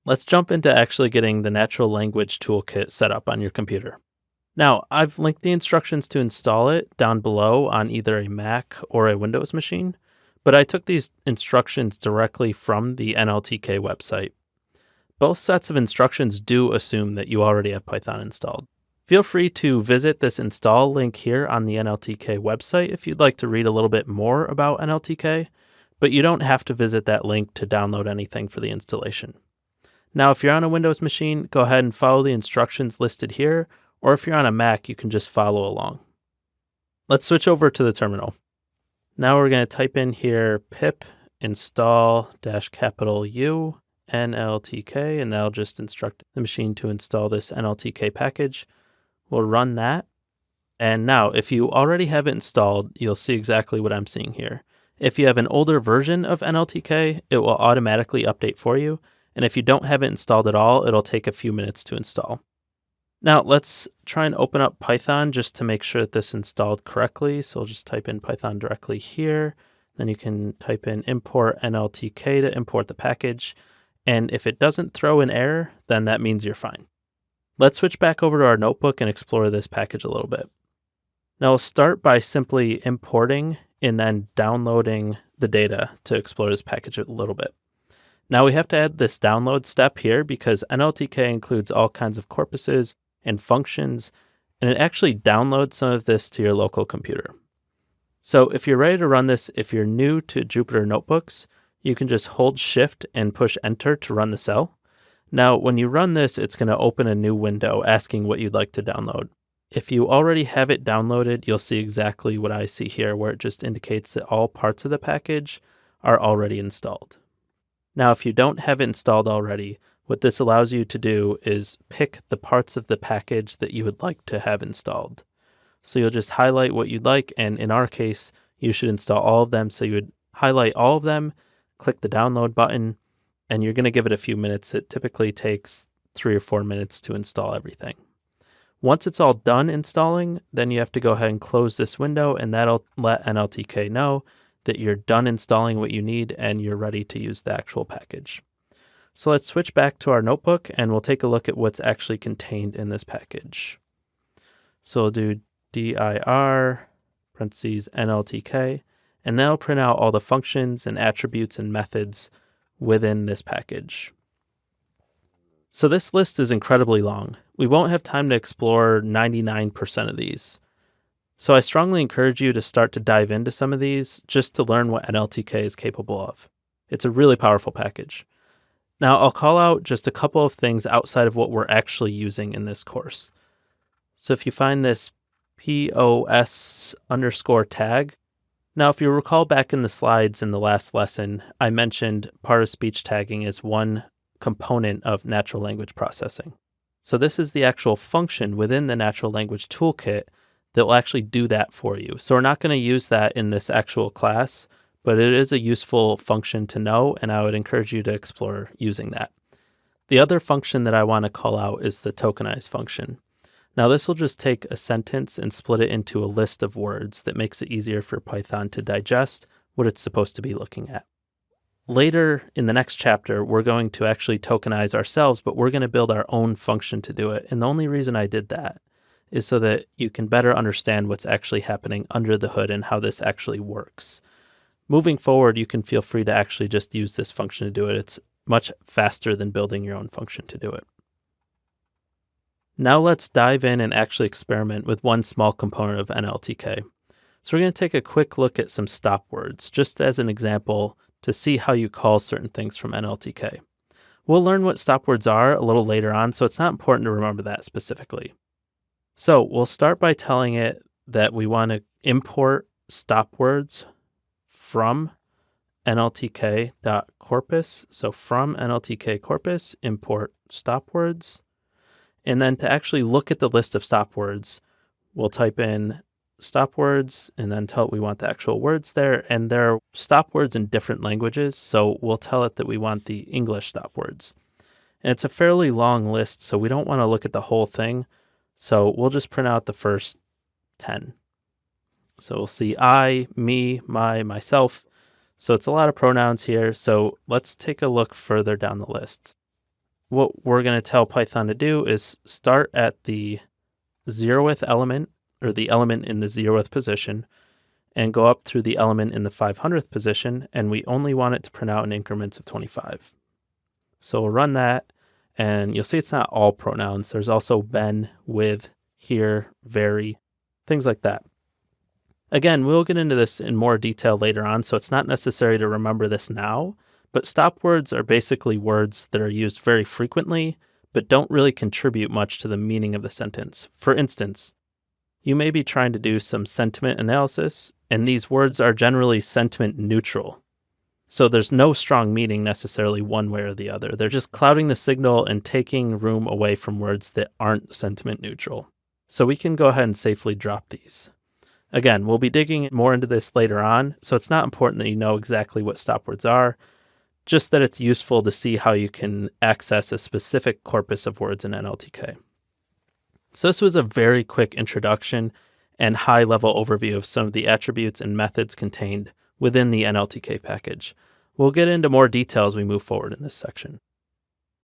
Let's jump into actually getting the natural language toolkit set up on your computer. Now, I've linked the instructions to install it down below on either a Mac or a Windows machine, but I took these instructions directly from the NLTK website. Both sets of instructions do assume that you already have Python installed. Feel free to visit this install link here on the NLTK website if you'd like to read a little bit more about NLTK, but you don't have to visit that link to download anything for the installation. Now, if you're on a Windows machine, go ahead and follow the instructions listed here, or if you're on a Mac, you can just follow along. Let's switch over to the terminal. Now we're going to type in here pip install -U NLTK, and that'll just instruct the machine to install this NLTK package. We'll run that. And now, if you already have it installed, you'll see exactly what I'm seeing here. If you have an older version of NLTK, it will automatically update for you. And if you don't have it installed at all, it'll take a few minutes to install. Now, let's try and open up Python just to make sure that this installed correctly. So I'll just type in Python directly here. Then you can type in import NLTK to import the package. And if it doesn't throw an error, then that means you're fine. Let's switch back over to our notebook and explore this package a little bit. Now we'll start by simply importing and then downloading the data to explore this package a little bit. Now we have to add this download step here because NLTK includes all kinds of corpuses and functions, and it actually downloads some of this to your local computer. So if you're ready to run this, if you're new to Jupyter Notebooks, you can just hold Shift and push Enter to run the cell. Now, when you run this, it's going to open a new window asking what you'd like to download. If you already have it downloaded, you'll see exactly what I see here, where it just indicates that all parts of the package are already installed. Now, if you don't have it installed already, what this allows you to do is pick the parts of the package that you would like to have installed. So you'll just highlight what you'd like, and in our case, you should install all of them. So you would highlight all of them, click the download button, and you're going to give it a few minutes. It typically takes 3 or 4 minutes to install everything. Once it's all done installing, then you have to go ahead and close this window, and that'll let NLTK know that you're done installing what you need and you're ready to use the actual package. So let's switch back to our notebook and we'll take a look at what's actually contained in this package. So we'll do dir parentheses NLTK, and that'll print out all the functions and attributes and methods within this package. So this list is incredibly long. We won't have time to explore 99% of these. So I strongly encourage you to start to dive into some of these just to learn what NLTK is capable of. It's a really powerful package. Now I'll call out just a couple of things outside of what we're actually using in this course. So if you find this POS_tag, now if you recall back in the slides in the last lesson, I mentioned part of speech tagging as one component of natural language processing. So this is the actual function within the natural language toolkit that will actually do that for you. So we're not going to use that in this actual class, but it is a useful function to know, and I would encourage you to explore using that. The other function that I want to call out is the tokenize function. Now this will just take a sentence and split it into a list of words that makes it easier for Python to digest what it's supposed to be looking at. Later in the next chapter, we're going to actually tokenize ourselves, but we're going to build our own function to do it. And the only reason I did that is so that you can better understand what's actually happening under the hood and how this actually works. Moving forward, you can feel free to actually just use this function to do it. It's much faster than building your own function to do it. Now let's dive in and actually experiment with one small component of NLTK. So we're going to take a quick look at some stop words, just as an example to see how you call certain things from NLTK. We'll learn what stop words are a little later on, so it's not important to remember that specifically. So we'll start by telling it that we want to import stop words from NLTK.corpus. So from NLTK corpus, import stop words. And then to actually look at the list of stop words, we'll type in stop words and then tell it we want the actual words there. And there are stop words in different languages, so we'll tell it that we want the English stop words. And it's a fairly long list, so we don't want to look at the whole thing. So we'll just print out the first 10. So we'll see I, me, my, myself. So it's a lot of pronouns here. So let's take a look further down the list. what we're going to tell Python to do is start at the 0th element, or the element in the 0th position, and go up through the element in the 500th position, and we only want it to print out in increments of 25. So we'll run that, and you'll see it's not all pronouns. There's also been, with, here, very, things like that. Again, we'll get into this in more detail later on, so it's not necessary to remember this now, but stop words are basically words that are used very frequently, but don't really contribute much to the meaning of the sentence. For instance, you may be trying to do some sentiment analysis, and these words are generally sentiment neutral. So there's no strong meaning necessarily one way or the other. They're just clouding the signal and taking room away from words that aren't sentiment neutral. So we can go ahead and safely drop these. Again, we'll be digging more into this later on, so it's not important that you know exactly what stop words are, just that it's useful to see how you can access a specific corpus of words in NLTK. So this was a very quick introduction and high-level overview of some of the attributes and methods contained within the NLTK package. We'll get into more detail as we move forward in this section.